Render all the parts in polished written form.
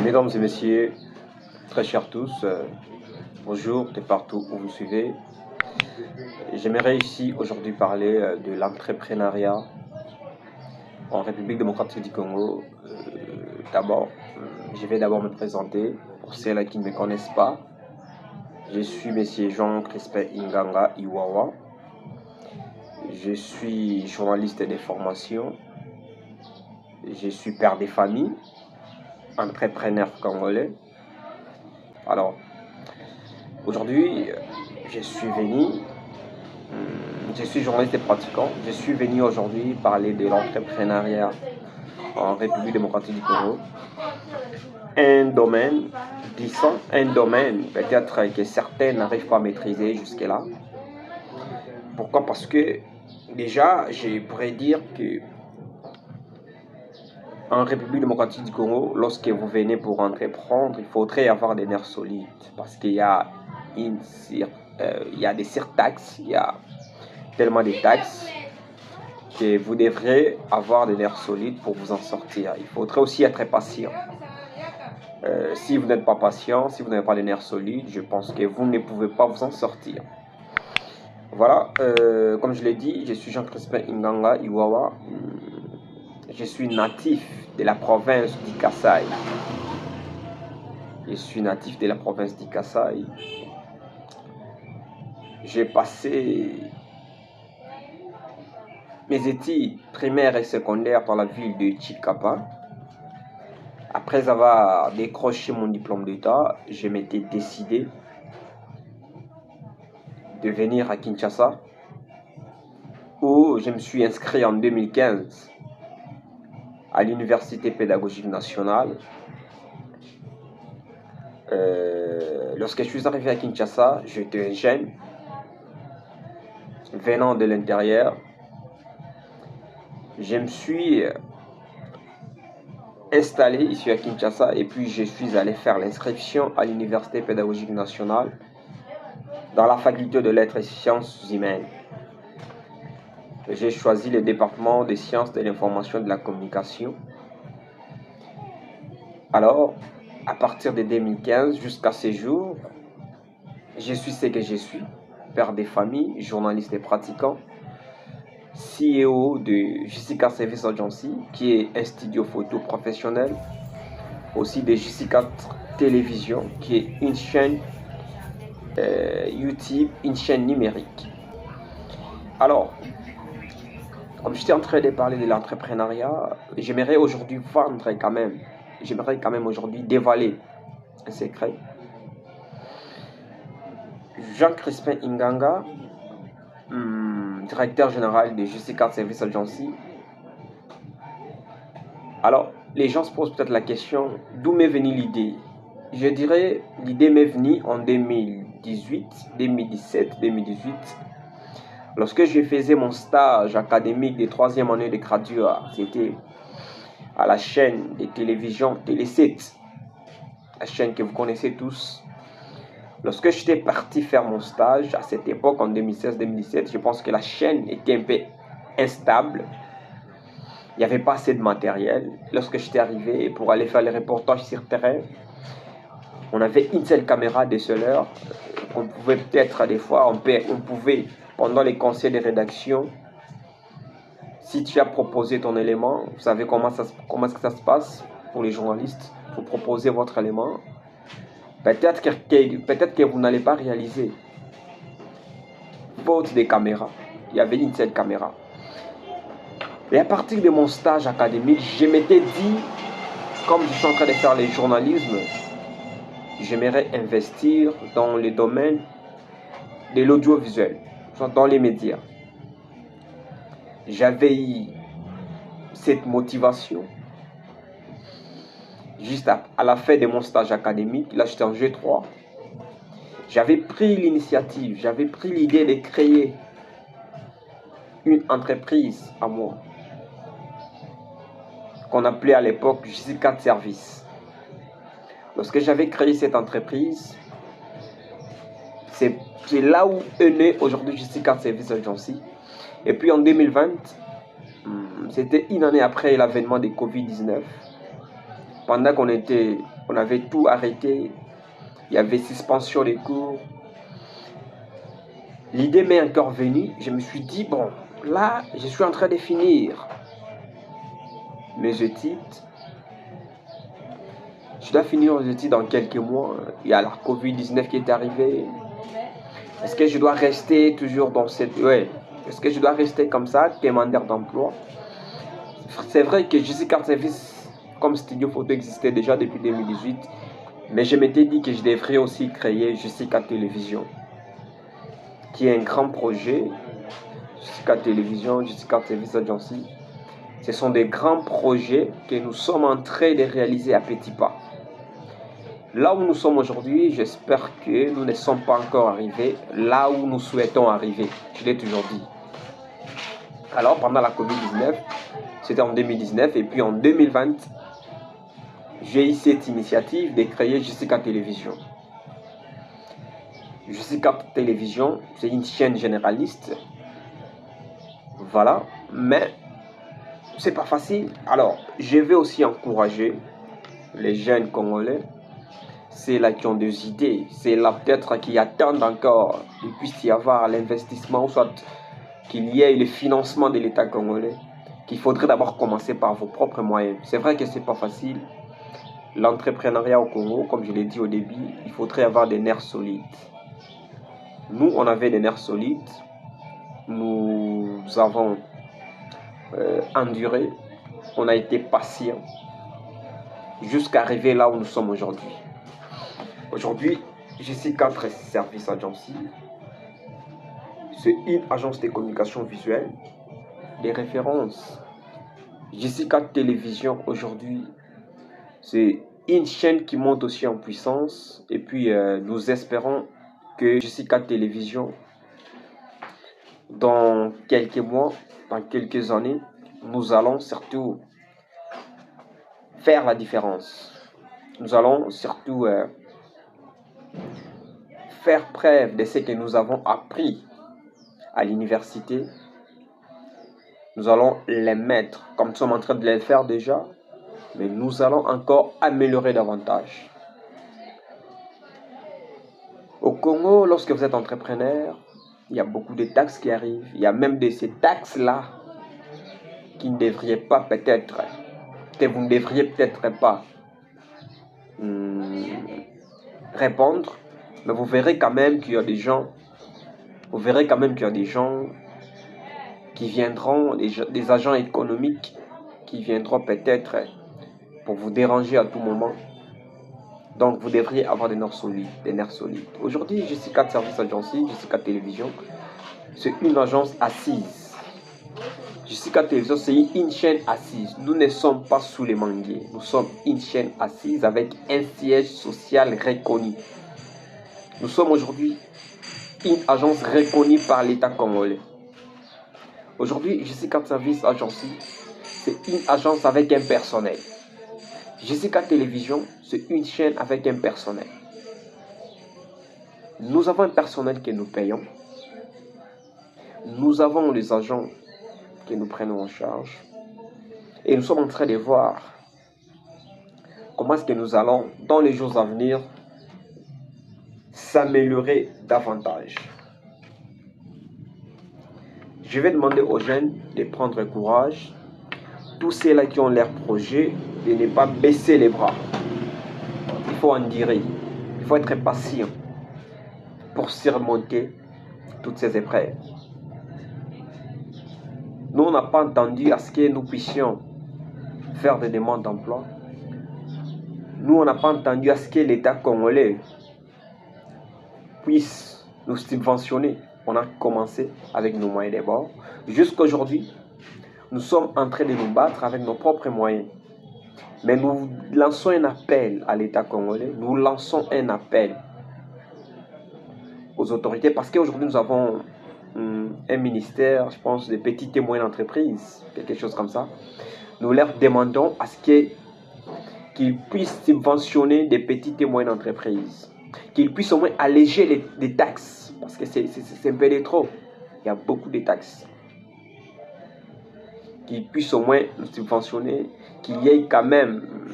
Mesdames et messieurs, très chers tous, bonjour de partout où vous suivez. J'aimerais ici aujourd'hui parler de l'entrepreneuriat en République démocratique du Congo. D'abord, je vais d'abord me présenter pour ceux qui ne me connaissent pas. Je suis Monsieur Jean Crispin Inganga Iwawa. Je suis journaliste de formation. Je suis père de famille, entrepreneur congolais. Alors, aujourd'hui, je suis journaliste et pratiquant. Je suis venu aujourd'hui parler de l'entrepreneuriat en République démocratique du Congo. Un domaine, peut-être que certains n'arrivent pas à maîtriser jusque-là. Pourquoi? Parce que déjà, je pourrais dire que en République démocratique du Congo, lorsque vous venez pour entreprendre, il faudrait avoir des nerfs solides parce qu'il y a des surtaxes, il y a tellement de taxes que vous devrez avoir des nerfs solides pour vous en sortir. Il faudrait aussi être patient. Si vous n'êtes pas patient, si vous n'avez pas les nerfs solides, je pense que vous ne pouvez pas vous en sortir. Voilà, comme je l'ai dit, je suis Jean Crispin Inganga Iwawa. Je suis natif de la province du Kasaï. J'ai passé mes études primaires et secondaires dans la ville de Chikapa. Après avoir décroché mon diplôme d'État, je m'étais décidé de venir à Kinshasa, où je me suis inscrit en 2015 à l'Université pédagogique nationale. Lorsque je suis arrivé à Kinshasa, j'étais jeune, venant de l'intérieur. Je me suis installé ici à Kinshasa et puis je suis allé faire l'inscription à l'Université pédagogique nationale dans la faculté de lettres et sciences humaines. J'ai choisi le département des sciences de l'information et de la communication. Alors, à partir de 2015 jusqu'à ce jour, je suis ce que je suis, père de famille, journaliste et pratiquant, CEO de Jessica Service Agency, qui est un studio photo professionnel, aussi de Jessica Télévision, qui est une chaîne YouTube, une chaîne numérique. Alors, comme j'étais en train de parler de l'entrepreneuriat, j'aimerais quand même aujourd'hui dévoiler un secret. Jean Crispin Inganga, directeur général de Jessica Service Agency. Alors, les gens se posent peut-être la question, d'où m'est venue l'idée? Je dirais, l'idée m'est venue en 2018, 2018. Lorsque je faisais mon stage académique de 3e année de graduat, c'était à la chaîne de télévision Télé 7, la chaîne que vous connaissez tous. Lorsque j'étais parti faire mon stage à cette époque, en 2016-2017, je pense que la chaîne était un peu instable. Il n'y avait pas assez de matériel. Lorsque j'étais arrivé pour aller faire les reportages sur terrain, on avait une seule caméra DSLR. On pouvait peut-être des fois, on pouvait, pendant les conseils de rédaction, si tu as proposé ton élément, vous savez comment ça se passe pour les journalistes, vous proposez votre élément. Peut-être que vous n'allez pas réaliser. Faute de caméra. Il y avait une seule caméra. Et à partir de mon stage académique, je m'étais dit, comme je suis en train de faire le journalisme, j'aimerais investir dans le domaine de l'audiovisuel, dans les médias. J'avais eu cette motivation juste à la fin de mon stage académique. Là, j'étais en G3. J'avais pris l'initiative, j'avais pris l'idée de créer une entreprise à moi, qu'on appelait à l'époque Jessica Service. Lorsque j'avais créé cette entreprise, c'est là où est né aujourd'hui Jessica Service Agency. Et puis en 2020, c'était une année après l'avènement de Covid-19. Pendant qu'on était On avait tout arrêté. Il y avait suspension des cours. L'idée m'est encore venue. Je me suis dit, bon, là, je suis en train de finir mes études. Je dois finir mes études dans quelques mois. Il y a la Covid-19 qui est arrivée. Est-ce que je dois rester toujours dans cette... Ouais. Est-ce que je dois rester comme ça, demandeur d'emploi? C'est vrai que JC Card Service comme studio photo existait déjà depuis 2018. Mais je m'étais dit que je devrais aussi créer JC Card Télévision, qui est un grand projet. JC Card Télévision, JC Card Service Agency. Ce sont des grands projets que nous sommes en train de réaliser à petits pas. Là où nous sommes aujourd'hui, j'espère que nous ne sommes pas encore arrivés là où nous souhaitons arriver. Je l'ai toujours dit. Alors, pendant la Covid-19, c'était en 2019, et puis en 2020, j'ai eu cette initiative de créer JC Card Télévision. JC Card Télévision, c'est une chaîne généraliste. Voilà, mais c'est pas facile. Alors, je vais aussi encourager les jeunes Congolais. C'est là qui ont des idées, c'est là peut-être qui attendent encore qu'il puisse y avoir l'investissement, ou soit qu'il y ait le financement de l'État congolais, qu'il faudrait d'abord commencer par vos propres moyens. C'est vrai que c'est pas facile. L'entrepreneuriat au Congo, comme je l'ai dit au début, il faudrait avoir des nerfs solides. Nous, on avait des nerfs solides. Nous avons enduré. On a été patient jusqu'à arriver là où nous sommes aujourd'hui. Aujourd'hui, JC Card Service Agency, c'est une agence de communication visuelle, des références. JC Card Télévision, aujourd'hui, c'est une chaîne qui monte aussi en puissance. Et puis, nous espérons que JC Card Télévision, dans quelques mois, dans quelques années, nous allons surtout faire la différence. Nous allons surtout faire preuve de ce que nous avons appris à l'université. Nous allons les mettre, comme nous sommes en train de les faire déjà, mais nous allons encore améliorer davantage. Au Congo, lorsque vous êtes entrepreneur, il y a beaucoup de taxes qui arrivent. Il y a même de ces taxes-là qui ne devriez pas peut-être, que vous ne devriez peut-être pas répondre. Mais vous verrez quand même qu'il y a des gens, qui viendront, des agents économiques qui viendront peut-être pour vous déranger à tout moment. Donc vous devriez avoir des nerfs solides. Aujourd'hui, JC Card Service Agency, JC Card Télévision, c'est une agence assise. JC Card Télévision, c'est une chaîne assise. Nous ne sommes pas sous les manguiers. Nous sommes une chaîne assise avec un siège social reconnu. Nous sommes aujourd'hui une agence reconnue par l'État congolais. Aujourd'hui, JC Card Service Agency, c'est une agence avec un personnel. JC Card Télévision, c'est une chaîne avec un personnel. Nous avons un personnel que nous payons. Nous avons les agents que nous prenons en charge. Et nous sommes en train de voir comment est-ce que nous allons, dans les jours à venir, s'améliorer davantage. Je vais demander aux jeunes de prendre courage. Tous ceux-là qui ont leur projet, de ne pas baisser les bras. Il faut endurer. Il faut être patient pour surmonter toutes ces épreuves. Nous, on n'a pas entendu à ce que nous puissions faire des demandes d'emploi. Nous, on n'a pas entendu à ce que l'État congolais puisse nous subventionner. On a commencé avec nos moyens de bord. Jusqu'à aujourd'hui, nous sommes en train de nous battre avec nos propres moyens. Mais nous lançons un appel à l'État congolais. Nous lançons un appel aux autorités parce qu'aujourd'hui, nous avons un ministère, je pense, des petites et moyennes entreprises, quelque chose comme ça. Nous leur demandons à ce qu'ils puissent subventionner des petites et moyennes entreprises. Qu'ils puissent au moins alléger les taxes. Parce que c'est un peu de trop. Il y a beaucoup de taxes. Qu'ils puissent au moins nous subventionner. Qu'il y ait quand même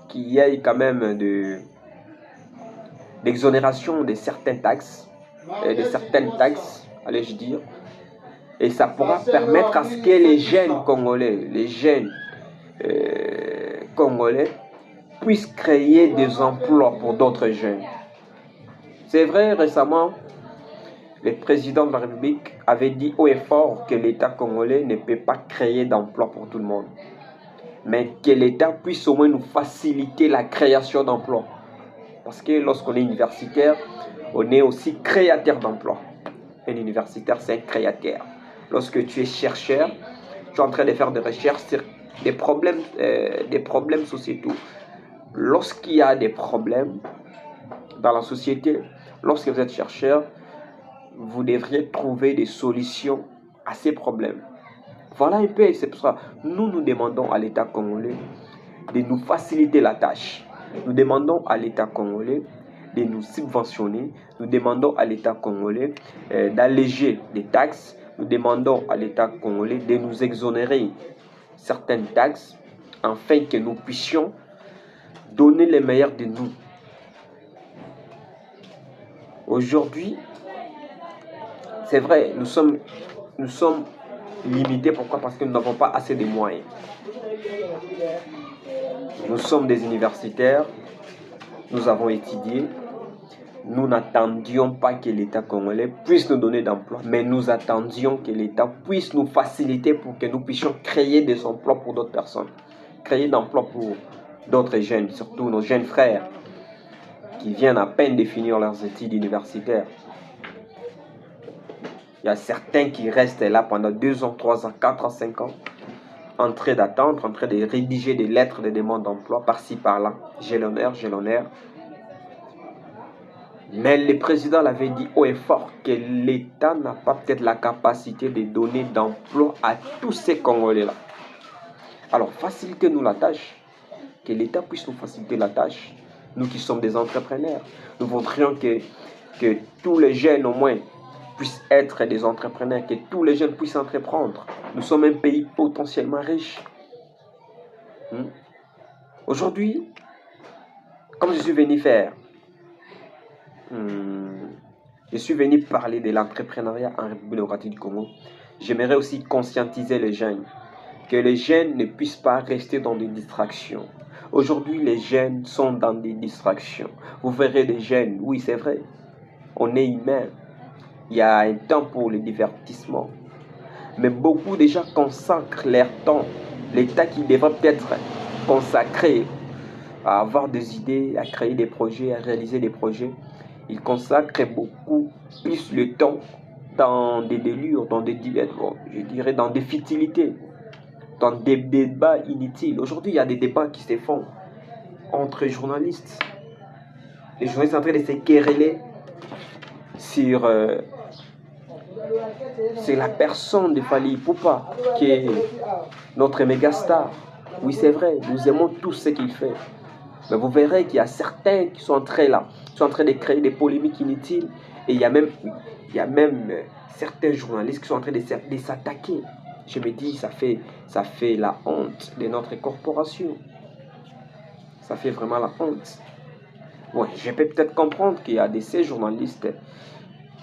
qu'il y ait quand même d'exonération de certaines taxes, allez-je dire, et ça pourra permettre à ce que les jeunes Congolais puissent créer des emplois pour d'autres jeunes. C'est vrai, récemment, le président de la République avait dit haut et fort que l'État congolais ne peut pas créer d'emplois pour tout le monde, mais que l'État puisse au moins nous faciliter la création d'emplois. Parce que lorsqu'on est universitaire, on est aussi créateur d'emplois. Un universitaire, c'est un créateur. Lorsque tu es chercheur, tu es en train de faire des recherches sur des problèmes sociétaux. Lorsqu'il y a des problèmes dans la société, lorsque vous êtes chercheur, vous devriez trouver des solutions à ces problèmes. Voilà un peu, c'est pour ça que nous demandons à l'État congolais de nous faciliter la tâche. Nous demandons à l'État congolais de nous subventionner. Nous demandons à l'État congolais d'alléger les taxes. Nous demandons à l'État congolais de nous exonérer certaines taxes afin que nous puissions donner le meilleur de nous. Aujourd'hui, c'est vrai, nous sommes limités. Pourquoi? Parce que nous n'avons pas assez de moyens. Nous sommes des universitaires, nous avons étudié, nous n'attendions pas que l'État congolais puisse nous donner d'emplois, mais nous attendions que l'État puisse nous faciliter pour que nous puissions créer des emplois pour d'autres personnes, créer d'emplois pour d'autres jeunes, surtout nos jeunes frères qui viennent à peine de finir leurs études universitaires. Il y a certains qui restent là pendant 2 ans, 3 ans, 4 ans, 5 ans, en train d'attendre, en train de rédiger des lettres de demande d'emploi par-ci, par-là. J'ai l'honneur. Mais le président l'avait dit haut et fort que l'État n'a pas peut-être la capacité de donner d'emploi à tous ces Congolais-là. Alors, facilitez-nous la tâche, que l'État puisse nous faciliter la tâche. Nous qui sommes des entrepreneurs, nous voudrions que tous les jeunes au moins puissent être des entrepreneurs, que tous les jeunes puissent entreprendre. Nous sommes un pays potentiellement riche. Aujourd'hui, comme je suis venu faire, je suis venu parler de l'entrepreneuriat en République démocratique du Congo. J'aimerais aussi conscientiser les jeunes, que les jeunes ne puissent pas rester dans des distractions. Aujourd'hui, les jeunes sont dans des distractions. Vous verrez des jeunes, oui c'est vrai, on est humain. Il y a un temps pour le divertissement. Mais beaucoup déjà consacrent leur temps, l'État qui devrait peut-être consacrer à avoir des idées, à créer des projets, à réaliser des projets. Ils consacrent beaucoup plus le temps dans des délires, dans des dans des futilités, dans des débats inutiles. Aujourd'hui, il y a des débats qui se font entre journalistes. Les journalistes sont en train de se quereller sur la personne de Fally Ipupa, qui est notre méga star. Oui, c'est vrai, nous aimons tout ce qu'il fait. Mais vous verrez qu'il y a certains qui sont en train de créer des polémiques inutiles. Et il y a même certains journalistes qui sont en train de s'attaquer. Je me dis, ça fait la honte de notre corporation. Ça fait vraiment la honte. Ouais, je peux peut-être comprendre qu'il y a ces journalistes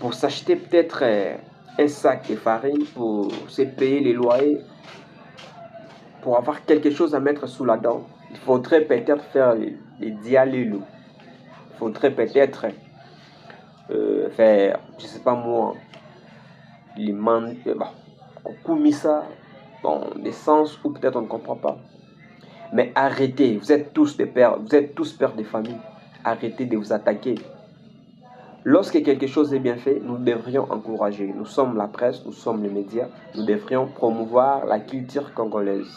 pour s'acheter peut-être un sac de farine, pour se payer les loyers, pour avoir quelque chose à mettre sous la dent. Il faudrait peut-être faire les dialélou. Il faudrait peut-être faire, je sais pas moi, les koumissa, dans des sens où peut-être on ne comprend pas. Mais arrêtez, vous êtes tous pères de famille. Arrêtez de vous attaquer. Lorsque quelque chose est bien fait, nous devrions encourager. Nous sommes la presse, nous sommes les médias. Nous devrions promouvoir la culture congolaise.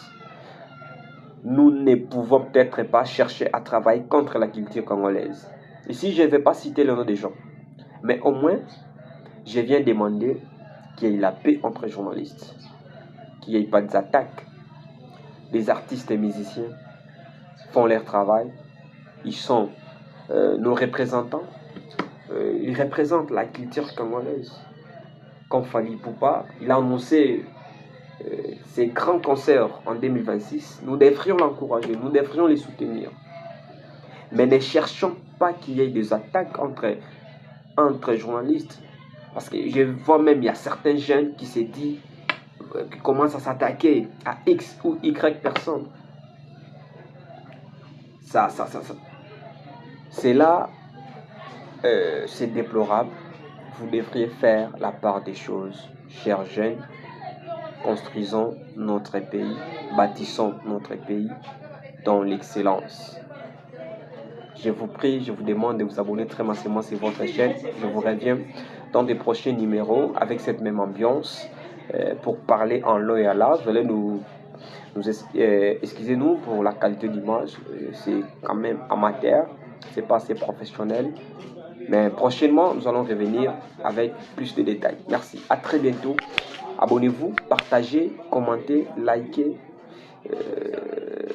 Nous ne pouvons peut-être pas chercher à travailler contre la culture congolaise. Ici, je ne vais pas citer le nom des gens. Mais au moins, je viens demander qu'il y ait la paix entre journalistes. Qu'il n'y ait pas d'attaques. Les artistes et musiciens font leur travail. Ils sont nos représentants. Ils représentent la culture congolaise. Comme Fally Ipupa, il a annoncé ses grands concerts en 2026. Nous devrions l'encourager, nous devrions les soutenir. Mais ne cherchons pas qu'il y ait des attaques entre journalistes. Parce que je vois même, il y a certains jeunes qui se disent, qui commencent à s'attaquer à X ou Y personnes. C'est là, c'est déplorable. Vous devriez faire la part des choses, chers jeunes. Construisons notre pays, bâtissons notre pays dans l'excellence. Je vous prie, je vous demande de vous abonner très massivement sur votre chaîne. Je vous reviens dans des prochains numéros avec cette même ambiance pour parler en long et à large. Vous allez excusez-nous pour la qualité d'image, c'est quand même amateur, c'est pas assez professionnel. Mais prochainement, nous allons revenir avec plus de détails. Merci, à très bientôt. Abonnez-vous, partagez, commentez, likez.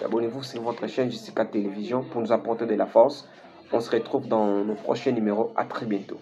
Abonnez-vous sur votre chaîne Jessica Télévision pour nous apporter de la force. On se retrouve dans nos prochains numéros. À très bientôt.